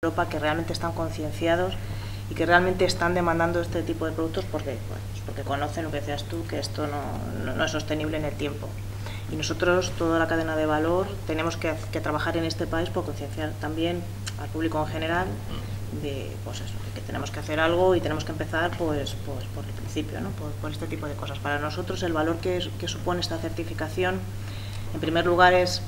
Europa que realmente están concienciados y que realmente están demandando este tipo de productos porque, bueno, pues porque conocen lo que decías tú, que esto no es sostenible en el tiempo. Y nosotros, toda la cadena de valor, tenemos que trabajar en este país por concienciar también al público en general de pues eso, que tenemos que hacer algo y tenemos que empezar pues por el principio, ¿no? por este tipo de cosas. Para nosotros el valor que supone esta certificación, en primer lugar, es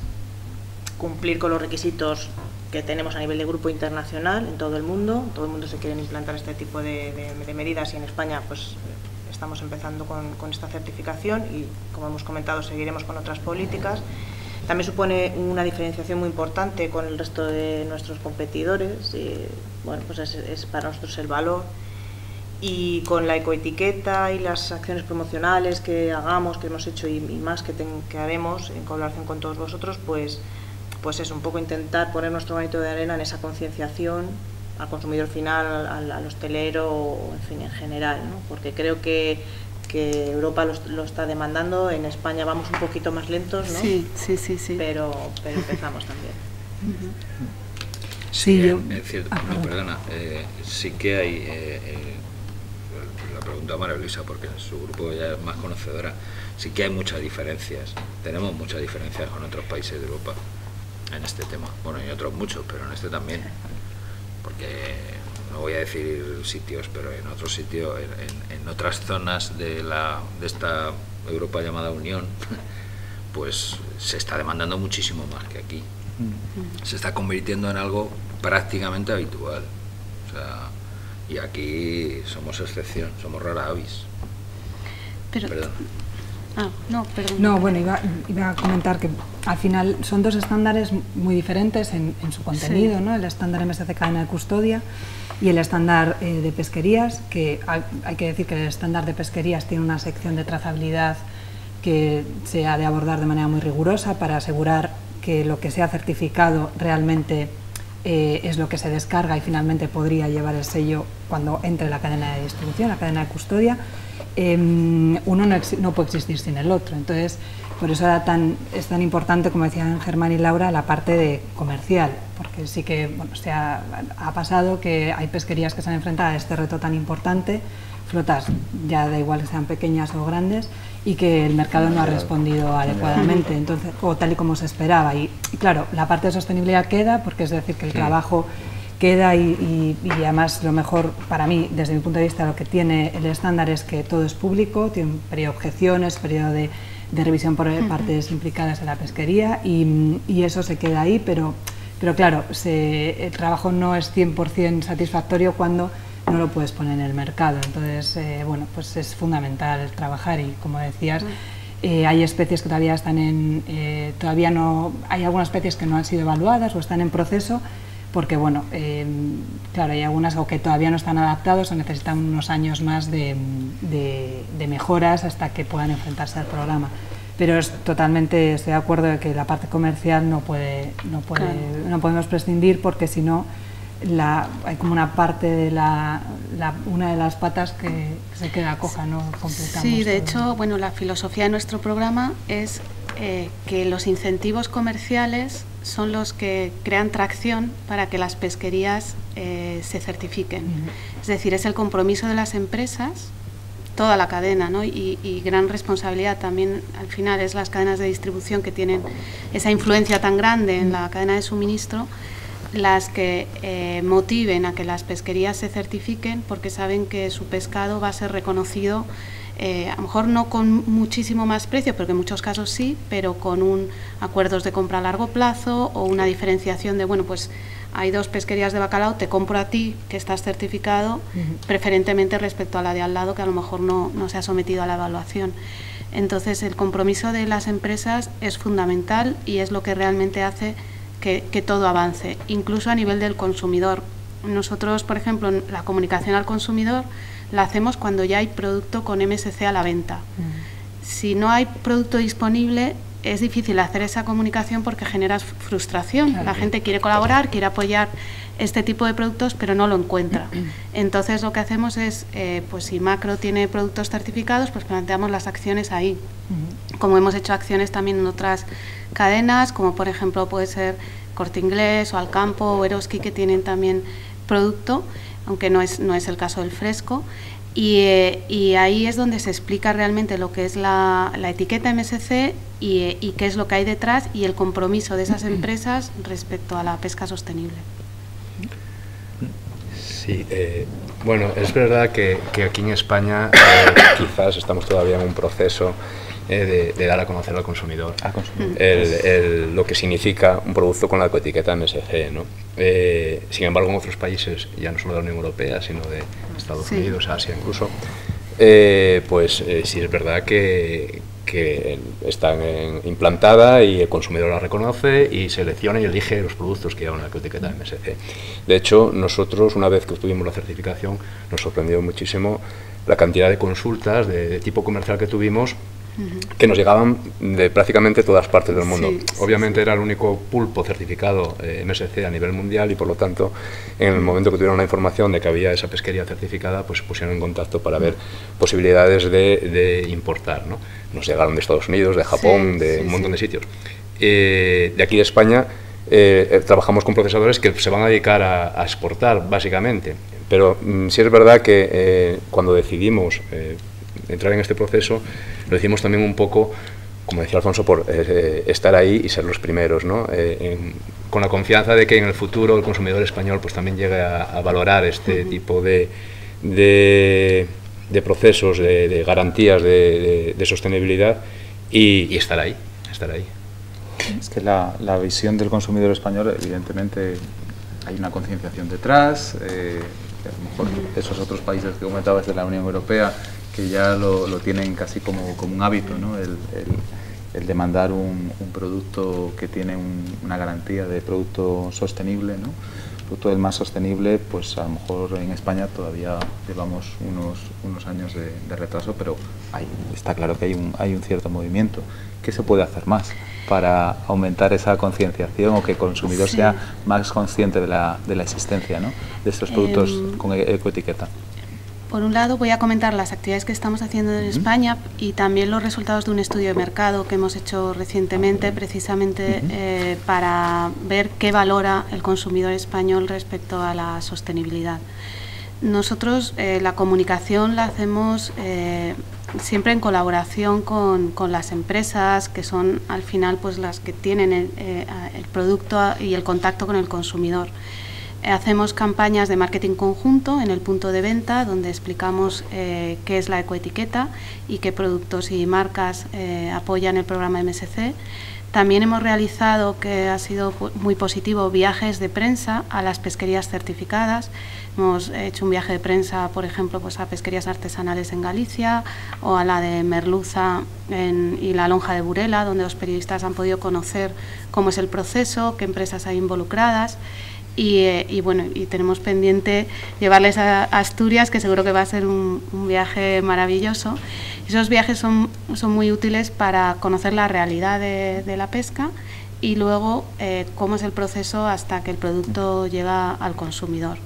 cumplir con los requisitos que tenemos a nivel de grupo internacional en todo el mundo se quieren implantar este tipo de medidas y en España pues estamos empezando con esta certificación y, como hemos comentado, seguiremos con otras políticas. También supone una diferenciación muy importante con el resto de nuestros competidores y, bueno, pues es para nosotros el valor. Y con la ecoetiqueta y las acciones promocionales que hagamos, que hemos hecho y más que haremos en colaboración con todos vosotros, pues es un poco intentar poner nuestro granito de arena en esa concienciación al consumidor final, al hostelero, o, en fin, en general, ¿no? Porque creo que Europa lo está demandando. En España vamos un poquito más lentos, ¿no? Sí. Pero empezamos también. Sí, es cierto, no, perdona, sí que hay, la pregunta a María Luisa, porque su grupo ya es más conocedora, sí que hay muchas diferencias, tenemos muchas diferencias con otros países de Europa en este tema, bueno, y otros muchos, pero en este también, porque no voy a decir sitios, pero en otros sitios, en otras zonas de esta Europa llamada Unión, pues se está demandando muchísimo más que aquí. Se está convirtiendo en algo prácticamente habitual. O sea, y aquí somos excepción, somos rara avis. Perdón. No, bueno, iba a comentar que al final son dos estándares muy diferentes en su contenido, sí, ¿no? El estándar MSC cadena de custodia y el estándar de pesquerías, que hay que decir que el estándar de pesquerías tiene una sección de trazabilidad que se ha de abordar de manera muy rigurosa para asegurar que lo que se ha certificado realmente es lo que se descarga y finalmente podría llevar el sello cuando entre la cadena de distribución, la cadena de custodia. Uno no puede existir sin el otro, entonces por eso es tan importante, como decían Germán y Laura, la parte de comercial, porque sí que bueno, ha pasado que hay pesquerías que se han enfrentado a este reto tan importante, flotas ya da igual que sean pequeñas o grandes, y que el mercado no ha respondido adecuadamente, entonces, o tal y como se esperaba. Y claro, la parte de sostenibilidad queda, porque es decir que el trabajo queda y además lo mejor para mí, desde mi punto de vista, lo que tiene el estándar es que todo es público, tiene un periodo de objeciones, periodo de revisión por partes implicadas en la pesquería y eso se queda ahí, pero claro, el trabajo no es 100% satisfactorio cuando no lo puedes poner en el mercado. Entonces, bueno, pues es fundamental trabajar y, como decías, hay especies que todavía están hay algunas especies que no han sido evaluadas o están en proceso, porque, bueno, claro, hay algunas o que todavía no están adaptados o necesitan unos años más de mejoras hasta que puedan enfrentarse al programa. Pero estoy de acuerdo de que la parte comercial no podemos prescindir, porque si no, hay como una parte de una de las patas que se queda coja, no completamos. Sí, de hecho, bueno, la filosofía de nuestro programa es que los incentivos comerciales son los que crean tracción para que las pesquerías se certifiquen. Es decir, es el compromiso de las empresas, toda la cadena, ¿no? y gran responsabilidad también, al final, es las cadenas de distribución que tienen esa influencia tan grande en la cadena de suministro, las que motiven a que las pesquerías se certifiquen, porque saben que su pescado va a ser reconocido, a lo mejor no con muchísimo más precio, porque en muchos casos sí, pero con acuerdos de compra a largo plazo o una diferenciación de, bueno, pues hay dos pesquerías de bacalao, te compro a ti, que estás certificado, preferentemente respecto a la de al lado, que a lo mejor no se ha sometido a la evaluación. Entonces, el compromiso de las empresas es fundamental y es lo que realmente hace que todo avance, incluso a nivel del consumidor. Nosotros, por ejemplo, la comunicación al consumidor la hacemos cuando ya hay producto con MSC a la venta. Si no hay producto disponible, es difícil hacer esa comunicación porque generas frustración. La gente quiere colaborar, quiere apoyar este tipo de productos, pero no lo encuentra. Entonces, lo que hacemos es, pues si Macro tiene productos certificados, pues planteamos las acciones ahí. Como hemos hecho acciones también en otras cadenas, como por ejemplo puede ser Corte Inglés o Alcampo o Eroski, que tienen también producto, aunque no es el caso del fresco. Y ahí es donde se explica realmente lo que es la etiqueta MSC y qué es lo que hay detrás y el compromiso de esas empresas respecto a la pesca sostenible. Sí, bueno, es verdad que aquí en España quizás estamos todavía en un proceso de dar a conocer al consumidor lo que significa un producto con la ecoetiqueta MSC, ¿no? Sin embargo, en otros países, ya no solo de la Unión Europea, sino de Estados Unidos, Asia incluso, pues sí es verdad que está implantada y el consumidor la reconoce y selecciona y elige los productos que llevan la ecoetiqueta MSC. De hecho, nosotros, una vez que obtuvimos la certificación, nos sorprendió muchísimo la cantidad de consultas de tipo comercial que tuvimos, que nos llegaban de prácticamente todas partes del mundo. Obviamente era el único pulpo certificado MSC a nivel mundial y por lo tanto en el momento que tuvieron la información de que había esa pesquería certificada, pues se pusieron en contacto para ver posibilidades de importar, ¿no? Nos llegaron de Estados Unidos, de Japón, de un montón de sitios. De aquí de España trabajamos con procesadores que se van a dedicar a exportar básicamente, pero sí es verdad que cuando decidimos entrar en este proceso, lo hicimos también un poco, como decía Alfonso, por estar ahí y ser los primeros, ¿no? Con la confianza de que en el futuro el consumidor español pues también llegue a valorar este tipo de procesos, de garantías de sostenibilidad y estar ahí. Es que la visión del consumidor español, evidentemente, hay una concienciación detrás, a lo mejor esos otros países que comentabas de la Unión Europea, que ya lo tienen casi como un hábito, ¿no? El demandar un producto que tiene una garantía de producto sostenible, ¿no? Producto del más sostenible, pues a lo mejor en España todavía llevamos unos años de retraso, pero está claro que hay un cierto movimiento. ¿Qué se puede hacer más para aumentar esa concienciación o que el consumidor sea más consciente de la existencia, ¿no? De estos productos con ecoetiqueta? Por un lado, voy a comentar las actividades que estamos haciendo en España y también los resultados de un estudio de mercado que hemos hecho recientemente, precisamente para ver qué valora el consumidor español respecto a la sostenibilidad. Nosotros la comunicación la hacemos siempre en colaboración con las empresas, que son al final pues las que tienen el producto y el contacto con el consumidor. Hacemos campañas de marketing conjunto en el punto de venta, donde explicamos qué es la ecoetiqueta y qué productos y marcas apoyan el programa MSC. También hemos realizado, que ha sido muy positivo, viajes de prensa a las pesquerías certificadas. Hemos hecho un viaje de prensa, por ejemplo, pues a pesquerías artesanales en Galicia o a la de Merluza y la Lonja de Burela, donde los periodistas han podido conocer cómo es el proceso, qué empresas hay involucradas. Y bueno, y tenemos pendiente llevarles a Asturias, que seguro que va a ser un viaje maravilloso. Esos viajes son muy útiles para conocer la realidad de la pesca y luego cómo es el proceso hasta que el producto llega al consumidor.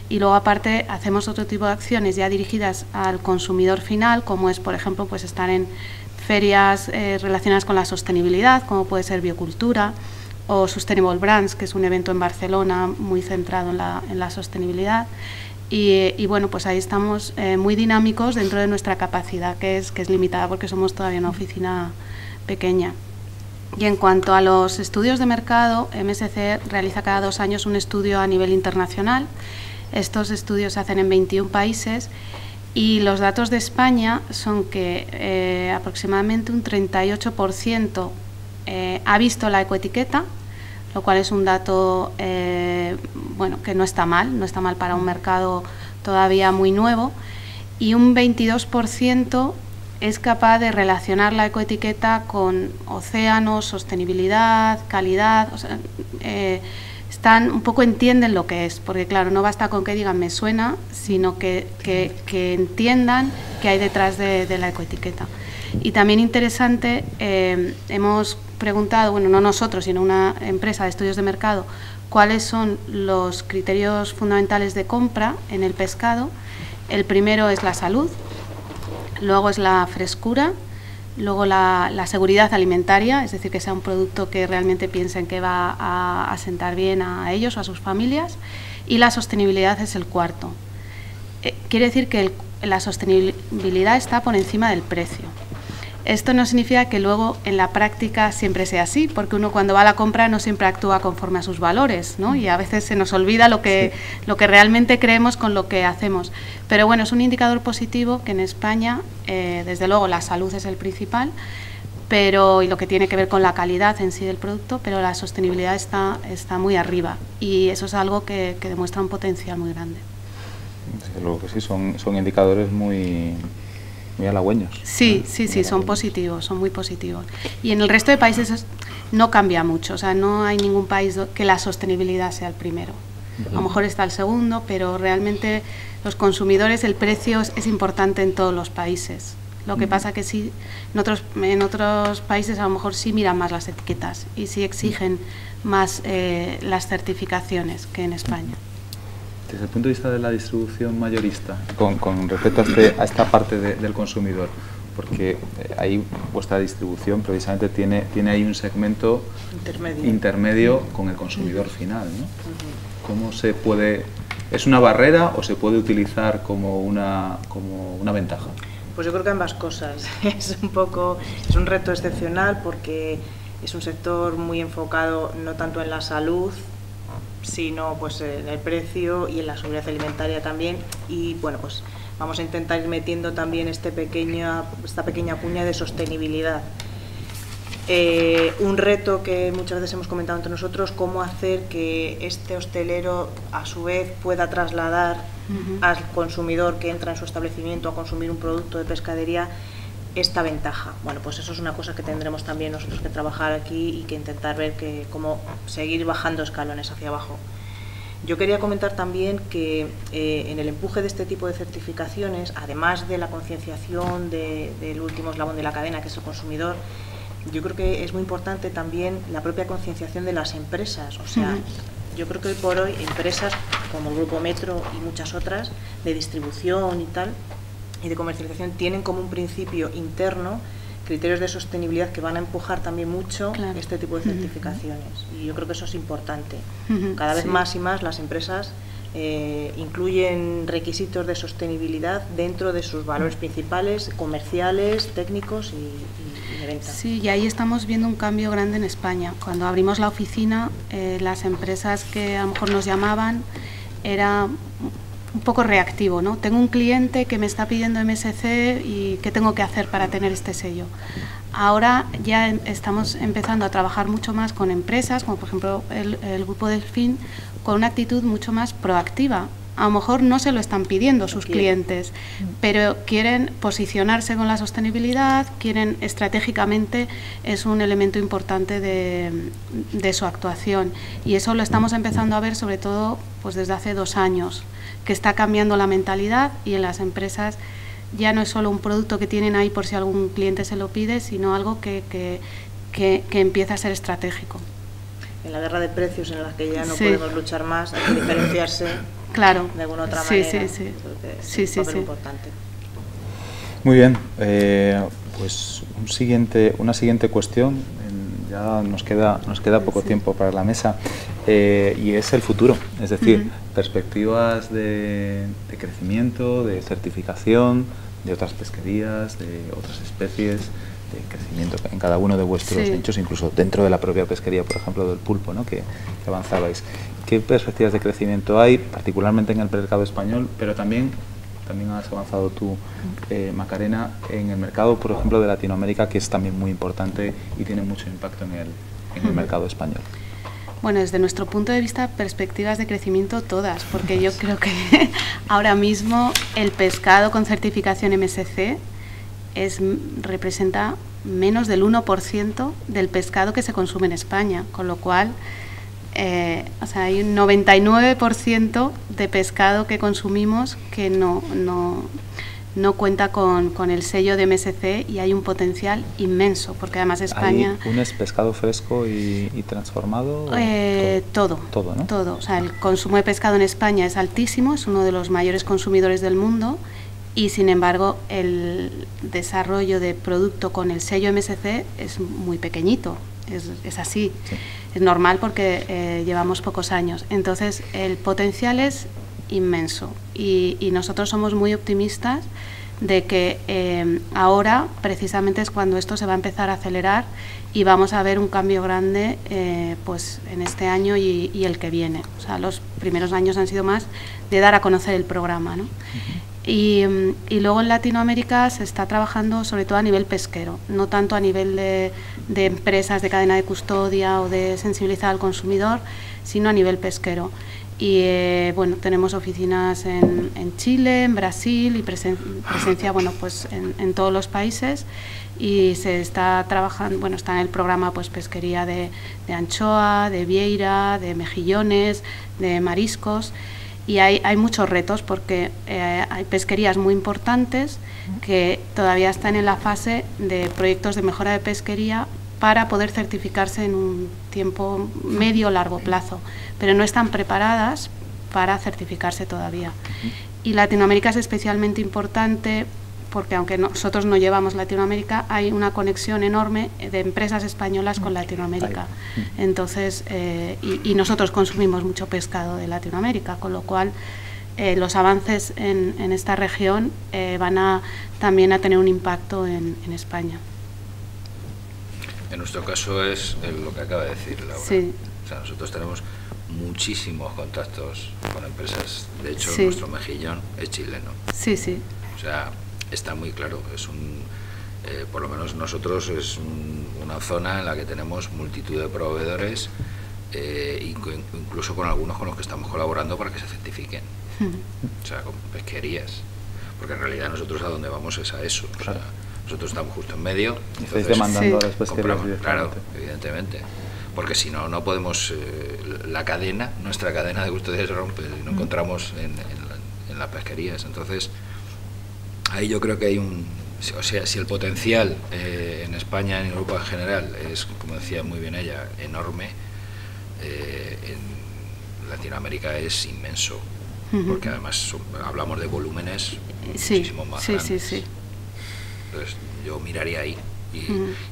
Y luego aparte hacemos otro tipo de acciones ya dirigidas al consumidor final, como es por ejemplo pues estar en ferias relacionadas con la sostenibilidad, como puede ser Biocultura, o Sustainable Brands, que es un evento en Barcelona muy centrado en la sostenibilidad. Y bueno, pues ahí estamos muy dinámicos dentro de nuestra capacidad, que es limitada porque somos todavía una oficina pequeña. Y en cuanto a los estudios de mercado, MSC realiza cada 2 años un estudio a nivel internacional. Estos estudios se hacen en 21 países y los datos de España son que aproximadamente un 38% ha visto la ecoetiqueta, lo cual es un dato bueno, que no está mal para un mercado todavía muy nuevo, y un 22% es capaz de relacionar la ecoetiqueta con océanos, sostenibilidad, calidad. O sea, un poco entienden lo que es, porque claro, no basta con que digan me suena, sino que entiendan qué hay detrás de la ecoetiqueta. Y también interesante, hemos preguntado, bueno, no nosotros, sino una empresa de estudios de mercado, cuáles son los criterios fundamentales de compra en el pescado. El primero es la salud, luego es la frescura, Luego la seguridad alimentaria, es decir, que sea un producto que realmente piensen que va a sentar bien a ellos o a sus familias. Y la sostenibilidad es el cuarto. Quiere decir que la sostenibilidad está por encima del precio. Esto no significa que luego en la práctica siempre sea así, porque uno cuando va a la compra no siempre actúa conforme a sus valores, ¿no? Y a veces se nos olvida lo que realmente creemos con lo que hacemos. Pero bueno, es un indicador positivo que en España, desde luego la salud es el principal, y lo que tiene que ver con la calidad en sí del producto, pero la sostenibilidad está muy arriba y eso es algo que demuestra un potencial muy grande. Desde luego que sí, son indicadores muy halagüeños. Sí, son positivos, son muy positivos. Y en el resto de países no cambia mucho, o sea, no hay ningún país que la sostenibilidad sea el primero. A lo mejor está el segundo, pero realmente los consumidores, el precio es importante en todos los países. Lo que pasa que sí, en otros países a lo mejor sí miran más las etiquetas y sí exigen más las certificaciones que en España. Desde el punto de vista de la distribución mayorista, con respecto a esta parte del consumidor, porque ahí vuestra distribución precisamente tiene ahí un segmento intermedio con el consumidor final, ¿no? ¿Cómo se puede, es una barrera o se puede utilizar como una ventaja? Pues yo creo que ambas cosas. Es un reto excepcional porque es un sector muy enfocado no tanto en la salud, sino pues en el precio y en la seguridad alimentaria también, y bueno, pues vamos a intentar ir metiendo también esta pequeña cuña de sostenibilidad. Un reto que muchas veces hemos comentado entre nosotros, cómo hacer que este hostelero a su vez pueda trasladar al consumidor que entra en su establecimiento a consumir un producto de pescadería esta ventaja. Bueno, pues eso es una cosa que tendremos también nosotros que trabajar aquí y que intentar ver cómo seguir bajando escalones hacia abajo. Yo quería comentar también que en el empuje de este tipo de certificaciones, además de la concienciación del último eslabón de la cadena, que es el consumidor, yo creo que es muy importante también la propia concienciación de las empresas. O sea, yo creo que hoy por hoy empresas como el Grupo Metro y muchas otras de distribución y tal, y de comercialización, tienen como un principio interno criterios de sostenibilidad que van a empujar también mucho este tipo de certificaciones, y yo creo que eso es importante. Cada vez más y más las empresas incluyen requisitos de sostenibilidad dentro de sus valores principales, comerciales, técnicos y de venta. Sí, y ahí estamos viendo un cambio grande en España. Cuando abrimos la oficina, las empresas que a lo mejor nos llamaban era un poco reactivo, ¿no? Tengo un cliente que me está pidiendo MSC y ¿qué tengo que hacer para tener este sello? Ahora ya estamos empezando a trabajar mucho más con empresas, como por ejemplo el Grupo Delfín, con una actitud mucho más proactiva. A lo mejor no se lo están pidiendo sus clientes, pero quieren posicionarse con la sostenibilidad, quieren estratégicamente, es un elemento importante de su actuación, y eso lo estamos empezando a ver sobre todo pues desde hace 2 años, que está cambiando la mentalidad, y en las empresas ya no es solo un producto que tienen ahí por si algún cliente se lo pide, sino algo que empieza a ser estratégico. En la guerra de precios en la que ya no podemos luchar más, hay que diferenciarse de alguna otra manera. Sí, es un papel importante. Muy bien, pues una siguiente cuestión. Ya nos queda poco tiempo para la mesa, y es el futuro, es decir, perspectivas de crecimiento, de certificación de otras pesquerías, de otras especies, de crecimiento en cada uno de vuestros nichos, incluso dentro de la propia pesquería, por ejemplo, del pulpo, ¿no? que avanzabais. ¿Qué perspectivas de crecimiento hay, particularmente en el mercado español, pero también has avanzado tú, Macarena, en el mercado, por ejemplo, de Latinoamérica, que es también muy importante y tiene mucho impacto en el mercado español? Bueno, desde nuestro punto de vista, perspectivas de crecimiento todas, porque yo creo que ahora mismo el pescado con certificación MSC representa menos del 1% del pescado que se consume en España, con lo cual hay un 99% de pescado que consumimos que no cuenta con el sello de MSC, y hay un potencial inmenso, porque además España... ¿Es pescado fresco y transformado? Todo, ¿no? Todo. O sea, el consumo de pescado en España es altísimo, es uno de los mayores consumidores del mundo, y sin embargo el desarrollo de producto con el sello MSC es muy pequeñito, es así, sí. Es normal porque llevamos pocos años, entonces el potencial es inmenso y nosotros somos muy optimistas de que ahora precisamente es cuando esto se va a empezar a acelerar y vamos a ver un cambio grande pues en este año y el que viene. O sea, los primeros años han sido más de dar a conocer el programa, ¿no? Y luego en Latinoamérica se está trabajando sobre todo a nivel pesquero, no tanto a nivel de empresas de cadena de custodia o de sensibilizar al consumidor, sino a nivel pesquero. Y bueno, tenemos oficinas en Chile, en Brasil y presencia bueno, pues en todos los países, y se está trabajando, bueno, está en el programa pues pesquería de anchoa, de vieira, de mejillones, de mariscos, y hay muchos retos porque hay pesquerías muy importantes que todavía están en la fase de proyectos de mejora de pesquería para poder certificarse en un tiempo medio o largo plazo, pero no están preparadas para certificarse todavía. Y Latinoamérica es especialmente importante porque aunque nosotros no llevamos Latinoamérica, hay una conexión enorme de empresas españolas con Latinoamérica. Entonces, y nosotros consumimos mucho pescado de Latinoamérica, con lo cual los avances en esta región van también a tener un impacto en España. En nuestro caso es lo que acaba de decir Laura. Sí. O sea, nosotros tenemos muchísimos contactos con empresas. De hecho, sí. Nuestro mejillón es chileno. Sí, sí. O sea, está muy claro. Es por lo menos nosotros es una zona en la que tenemos multitud de proveedores, incluso con algunos con los que estamos colaborando para que se certifiquen. O sea, con pesquerías. Porque en realidad nosotros a donde vamos es a eso. O sea, nosotros estamos justo en medio. Estáis demandando a las pesquerías directamente. Claro, evidentemente. Porque si no, no podemos, nuestra cadena de custodia se rompe y no encontramos en las pesquerías. Entonces, ahí yo creo que hay o sea, si el potencial en España, en Europa en general, es, como decía muy bien ella, enorme, en Latinoamérica es inmenso. Porque además hablamos de volúmenes muchísimo más grandes. Sí. Entonces yo miraría ahí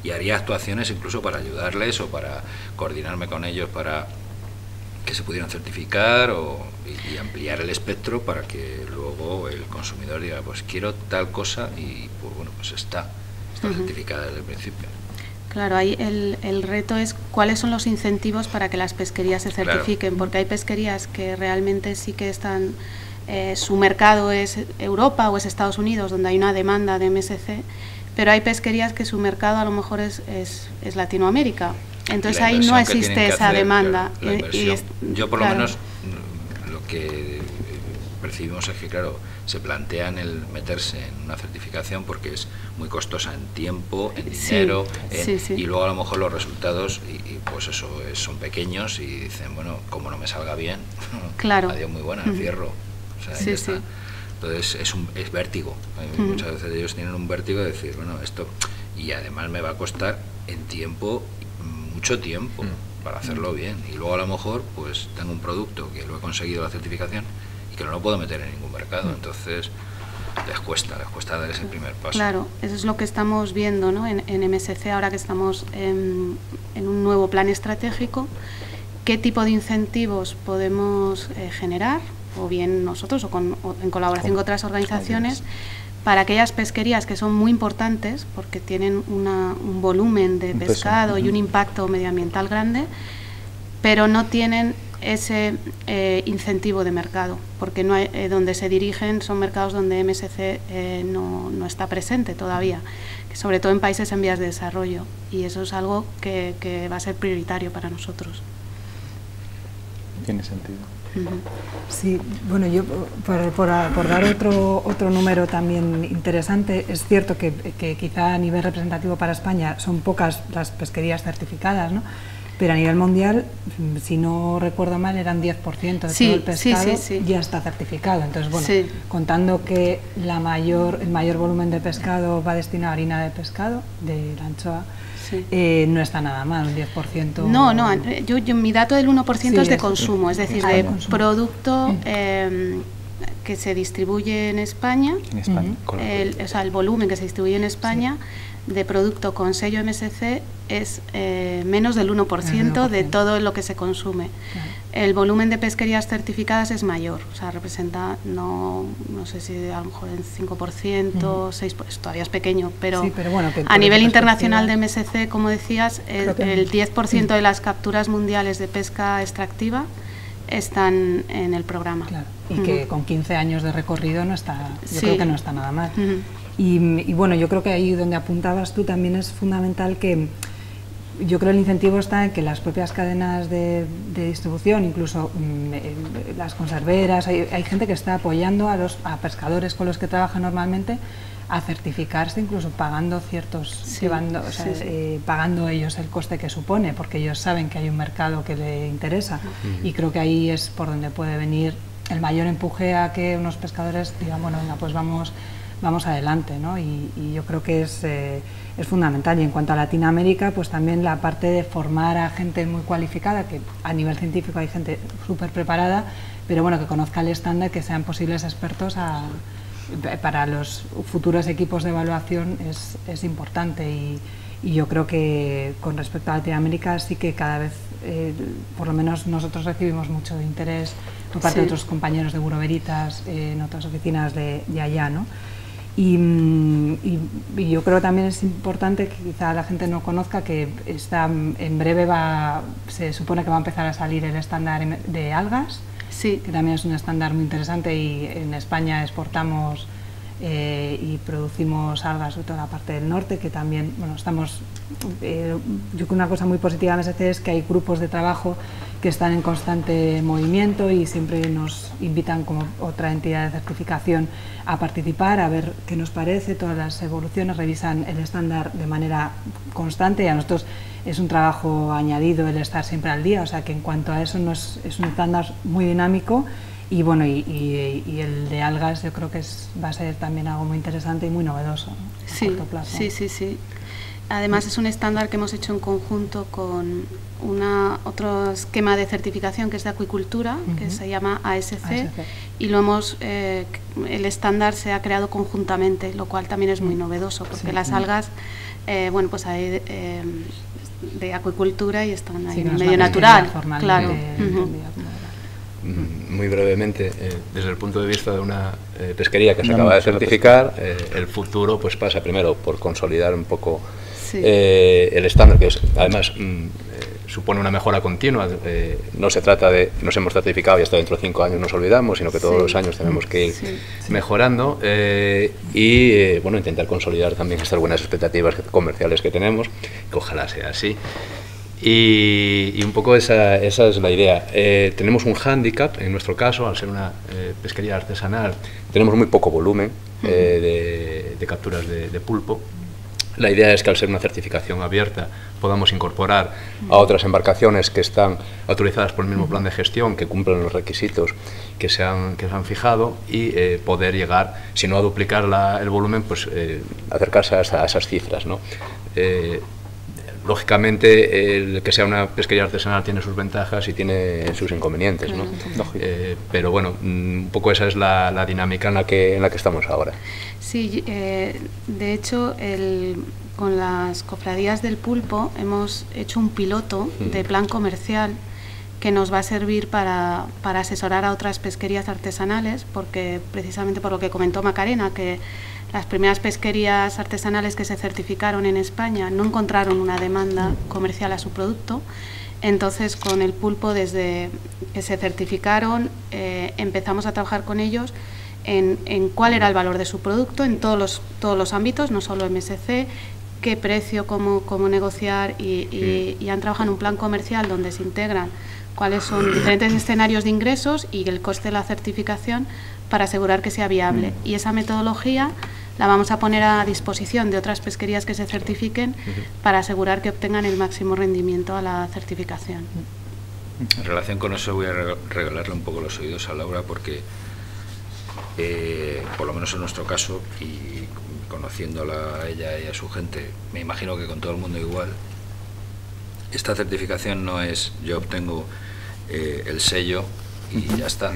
y haría actuaciones incluso para ayudarles o para coordinarme con ellos para que se pudieran certificar y ampliar el espectro para que luego el consumidor diga, pues quiero tal cosa y pues bueno, pues está certificada desde el principio. Claro, ahí el reto es cuáles son los incentivos para que las pesquerías se certifiquen, claro. Porque hay pesquerías que realmente sí que están, su mercado es Europa o es Estados Unidos, donde hay una demanda de MSC, pero hay pesquerías que su mercado a lo mejor es Latinoamérica. Entonces ahí no existe esa demanda. Claro, yo por lo menos lo que percibimos es que, claro, se plantean el meterse en una certificación porque es muy costosa en tiempo, en dinero, y luego a lo mejor los resultados y pues eso son pequeños y dicen, bueno, como no me salga bien, claro. Adiós, muy buena, cierro. O sea, ya está. Entonces es vértigo. Muchas veces ellos tienen un vértigo de decir, bueno, esto, y además me va a costar en tiempo, mucho tiempo, para hacerlo bien. Y luego a lo mejor pues tengo un producto que lo he conseguido la certificación y que no lo puedo meter en ningún mercado. Entonces les cuesta dar ese primer paso. Claro, eso es lo que estamos viendo, ¿no? en MSC, ahora que estamos en un nuevo plan estratégico, qué tipo de incentivos podemos generar, o bien nosotros o en colaboración con otras organizaciones, para aquellas pesquerías que son muy importantes porque tienen un volumen de pescado y un impacto medioambiental grande, pero no tienen ese incentivo de mercado, porque no hay, donde se dirigen son mercados donde MSC no está presente todavía, sobre todo en países en vías de desarrollo, y eso es algo que va a ser prioritario para nosotros. Tiene sentido. Sí, bueno, yo por dar otro número también interesante, es cierto que quizá a nivel representativo para España son pocas las pesquerías certificadas, ¿no? Pero a nivel mundial, si no recuerdo mal, eran 10% de todo el pescado ya está certificado. Entonces, bueno, contando que el mayor volumen de pescado va destinado a harina de pescado, de la anchoa, no está nada mal, un 10%. No, mi dato del 1% es de consumo, es decir, de producto que se distribuye en España, el volumen que se distribuye en España de producto con sello MSC es menos del 1% de todo lo que se consume. El volumen de pesquerías certificadas es mayor, o sea, representa, no sé si a lo mejor el 5%, 6%, todavía es pequeño, pero bueno, a nivel internacional de MSC, como decías, el 10% de las capturas mundiales de pesca extractiva están en el programa. Claro. Y que con 15 años de recorrido no está, yo creo que no está nada mal. Y bueno, yo creo que ahí donde apuntabas tú también es fundamental que yo creo el incentivo está en que las propias cadenas de distribución, incluso las conserveras, hay gente que está apoyando a pescadores con los que trabaja normalmente a certificarse, incluso pagando pagando ellos el coste que supone, porque ellos saben que hay un mercado que le interesa, y creo que ahí es por donde puede venir el mayor empuje a que unos pescadores digan, bueno, venga, pues vamos adelante, ¿no? Y yo creo que es fundamental. Y en cuanto a Latinoamérica, pues también la parte de formar a gente muy cualificada, que a nivel científico hay gente súper preparada, pero bueno, que conozca el estándar, que sean posibles expertos para los futuros equipos de evaluación es importante. Y yo creo que con respecto a Latinoamérica sí que cada vez, por lo menos nosotros recibimos mucho interés por parte de otros compañeros de Bureau Veritas en otras oficinas de allá, ¿no? Y yo creo también es importante que quizá la gente no conozca que en breve se supone que va a empezar a salir el estándar de algas, que también es un estándar muy interesante, y en España exportamos y producimos algas sobre toda la parte del norte, que también, bueno, estamos, yo creo que una cosa muy positiva de MSC es que hay grupos de trabajo que están en constante movimiento y siempre nos invitan como otra entidad de certificación a participar, a ver qué nos parece, todas las evoluciones, revisan el estándar de manera constante, y a nosotros es un trabajo añadido el estar siempre al día, o sea que en cuanto a eso es un estándar muy dinámico. Y bueno, y el de algas yo creo que va a ser también algo muy interesante y muy novedoso, ¿no? A corto plazo. Sí. Además es un estándar que hemos hecho en conjunto con otro esquema de certificación que es de acuicultura, que se llama ASC, y el estándar se ha creado conjuntamente, lo cual también es muy novedoso, porque las algas, bueno, pues hay de acuicultura y están ahí en el medio natural, claro. Muy brevemente, desde el punto de vista de una pesquería que se acaba de certificar, el futuro pues pasa primero por consolidar un poco el estándar, que además supone una mejora continua. No se trata de nos hemos certificado y hasta dentro de 5 años nos olvidamos, sino que todos los años tenemos que ir mejorando y bueno, intentar consolidar también estas buenas expectativas comerciales que tenemos, que ojalá sea así. Y un poco esa es la idea. Tenemos un hándicap, en nuestro caso, al ser una pesquería artesanal, tenemos muy poco volumen de capturas de pulpo. La idea es que al ser una certificación abierta podamos incorporar a otras embarcaciones que están autorizadas por el mismo plan de gestión, que cumplen los requisitos que se han fijado, y poder llegar, si no a duplicar el volumen, pues acercarse a esas cifras, ¿no? Lógicamente, el que sea una pesquería artesanal tiene sus ventajas y tiene sus inconvenientes, ¿no? Pero bueno, un poco esa es la dinámica en la que estamos ahora. Sí, de hecho, con las cofradías del pulpo hemos hecho un piloto de plan comercial que nos va a servir para asesorar a otras pesquerías artesanales, porque precisamente por lo que comentó Macarena, que las primeras pesquerías artesanales que se certificaron en España no encontraron una demanda comercial a su producto. Entonces, con el pulpo, desde que se certificaron, empezamos a trabajar con ellos en cuál era el valor de su producto en todos los ámbitos, no solo MSC, qué precio, cómo negociar, y han trabajado en un plan comercial donde se integran cuáles son diferentes escenarios de ingresos y el coste de la certificación para asegurar que sea viable. Y esa metodología la vamos a poner a disposición de otras pesquerías que se certifiquen para asegurar que obtengan el máximo rendimiento a la certificación. En relación con eso voy a regalarle un poco los oídos a Laura, porque por lo menos en nuestro caso, y conociéndola a ella y a su gente, me imagino que con todo el mundo igual, esta certificación no es yo obtengo el sello y ya está.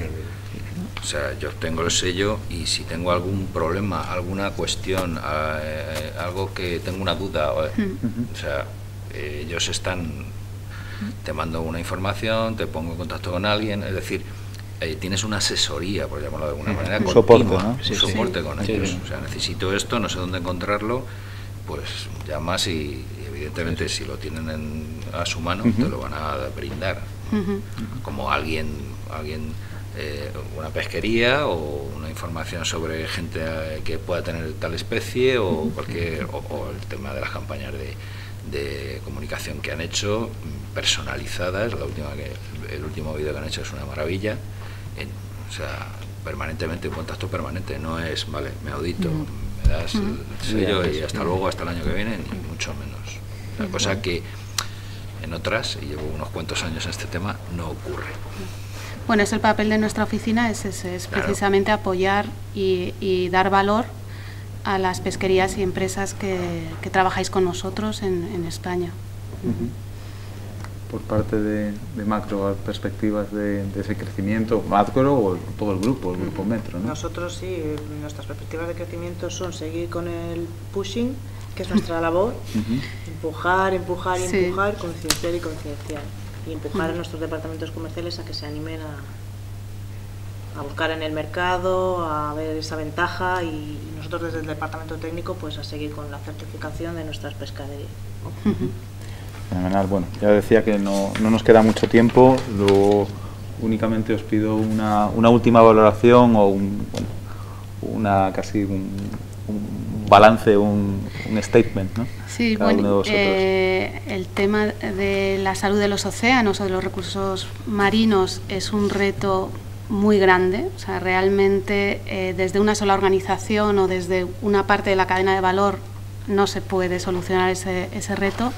O sea, yo tengo el sello y si tengo algún problema, alguna cuestión, algo que tengo una duda, o sea, ellos te mando una información, te pongo en contacto con alguien, es decir, tienes una asesoría, por llamarlo de alguna manera, continua, soporte, ¿no? un soporte con ellos. O sea, necesito esto, no sé dónde encontrarlo, pues llamas y evidentemente si lo tienen a su mano te lo van a brindar. Como alguien una pesquería o una información sobre gente que pueda tener tal especie o o el tema de las campañas de comunicación que han hecho, personalizadas. El último vídeo que han hecho es una maravilla. O sea, permanentemente, un contacto permanente, no es, vale, me audito, me das el sello y hasta luego, hasta el año que viene, ni mucho menos. Una cosa que en otras, y llevo unos cuantos años en este tema, no ocurre. Bueno, es el papel de nuestra oficina, es precisamente apoyar y dar valor a las pesquerías y empresas que trabajáis con nosotros en España. Por parte de Macro, perspectivas de ese crecimiento, Macro o todo el grupo Metro, ¿no? Nosotros sí, nuestras perspectivas de crecimiento son seguir con el pushing, que es nuestra labor, empujar, concienciar y concienciar. Y empujar a nuestros departamentos comerciales a que se animen a buscar en el mercado, a ver esa ventaja, y nosotros desde el departamento técnico pues a seguir con la certificación de nuestras pescaderías. Fenomenal. Bueno, ya decía que no nos queda mucho tiempo, luego únicamente os pido una última valoración o casi un balance, un statement, ¿no? Sí, cada bueno, uno de vosotros. El tema de la salud de los océanos o de los recursos marinos es un reto muy grande. O sea, realmente desde una sola organización o desde una parte de la cadena de valor no se puede solucionar ese reto,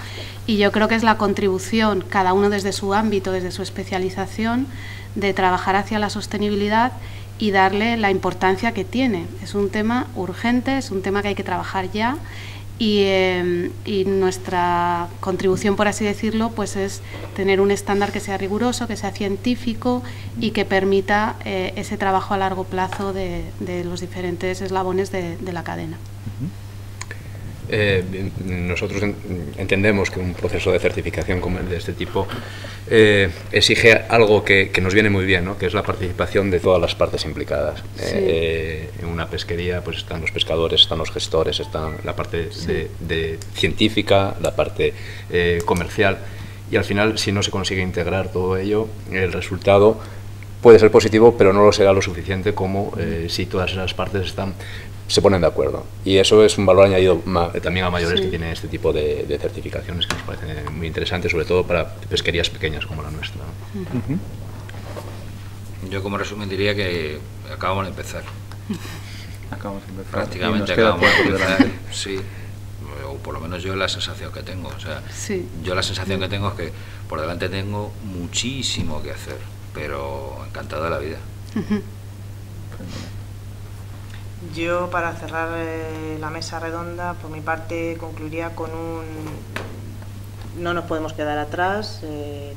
y yo creo que es la contribución, cada uno desde su ámbito, desde su especialización, de trabajar hacia la sostenibilidad y darle la importancia que tiene. Es un tema urgente, es un tema que hay que trabajar ya, y nuestra contribución, por así decirlo, pues es tener un estándar que sea riguroso, que sea científico y que permita ese trabajo a largo plazo de los diferentes eslabones de la cadena. Nosotros entendemos que un proceso de certificación como el de este tipo exige algo que nos viene muy bien, ¿no? Que es la participación de todas las partes implicadas. En una pesquería pues están los pescadores, están los gestores, están la parte de científica, la parte comercial, y al final, si no se consigue integrar todo ello, el resultado puede ser positivo, pero no lo será lo suficiente como si todas esas partes se ponen de acuerdo. Y eso es un valor añadido también a mayores que tiene este tipo de certificaciones, que nos parece muy interesante, sobre todo para pesquerías pequeñas como la nuestra. Yo como resumen diría que acabamos de empezar. Acabamos de empezar. Prácticamente acabamos de empezar, sí. O por lo menos yo la sensación que tengo. O sea, yo la sensación que tengo es que por delante tengo muchísimo que hacer, pero encantado de la vida. Yo, para cerrar la mesa redonda, por mi parte concluiría con no nos podemos quedar atrás,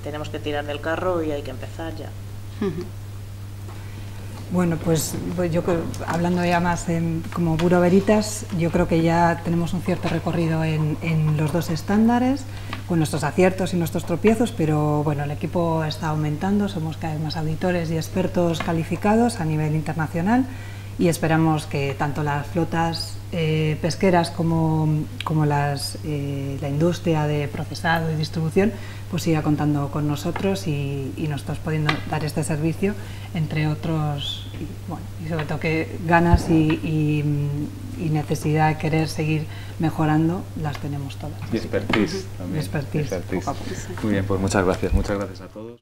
tenemos que tirar del carro y hay que empezar ya. Bueno, pues yo hablando ya más como Bureau Veritas, yo creo que ya tenemos un cierto recorrido en los dos estándares, con nuestros aciertos y nuestros tropiezos, pero bueno, el equipo está aumentando, somos cada vez más auditores y expertos calificados a nivel internacional, y esperamos que tanto las flotas pesqueras como la industria de procesado y distribución pues siga contando con nosotros y nosotros pudiendo dar este servicio, entre otros, y sobre todo que ganas y necesidad de querer seguir mejorando las tenemos todas. Y expertise también. Expertise. Muy bien, pues muchas gracias a todos.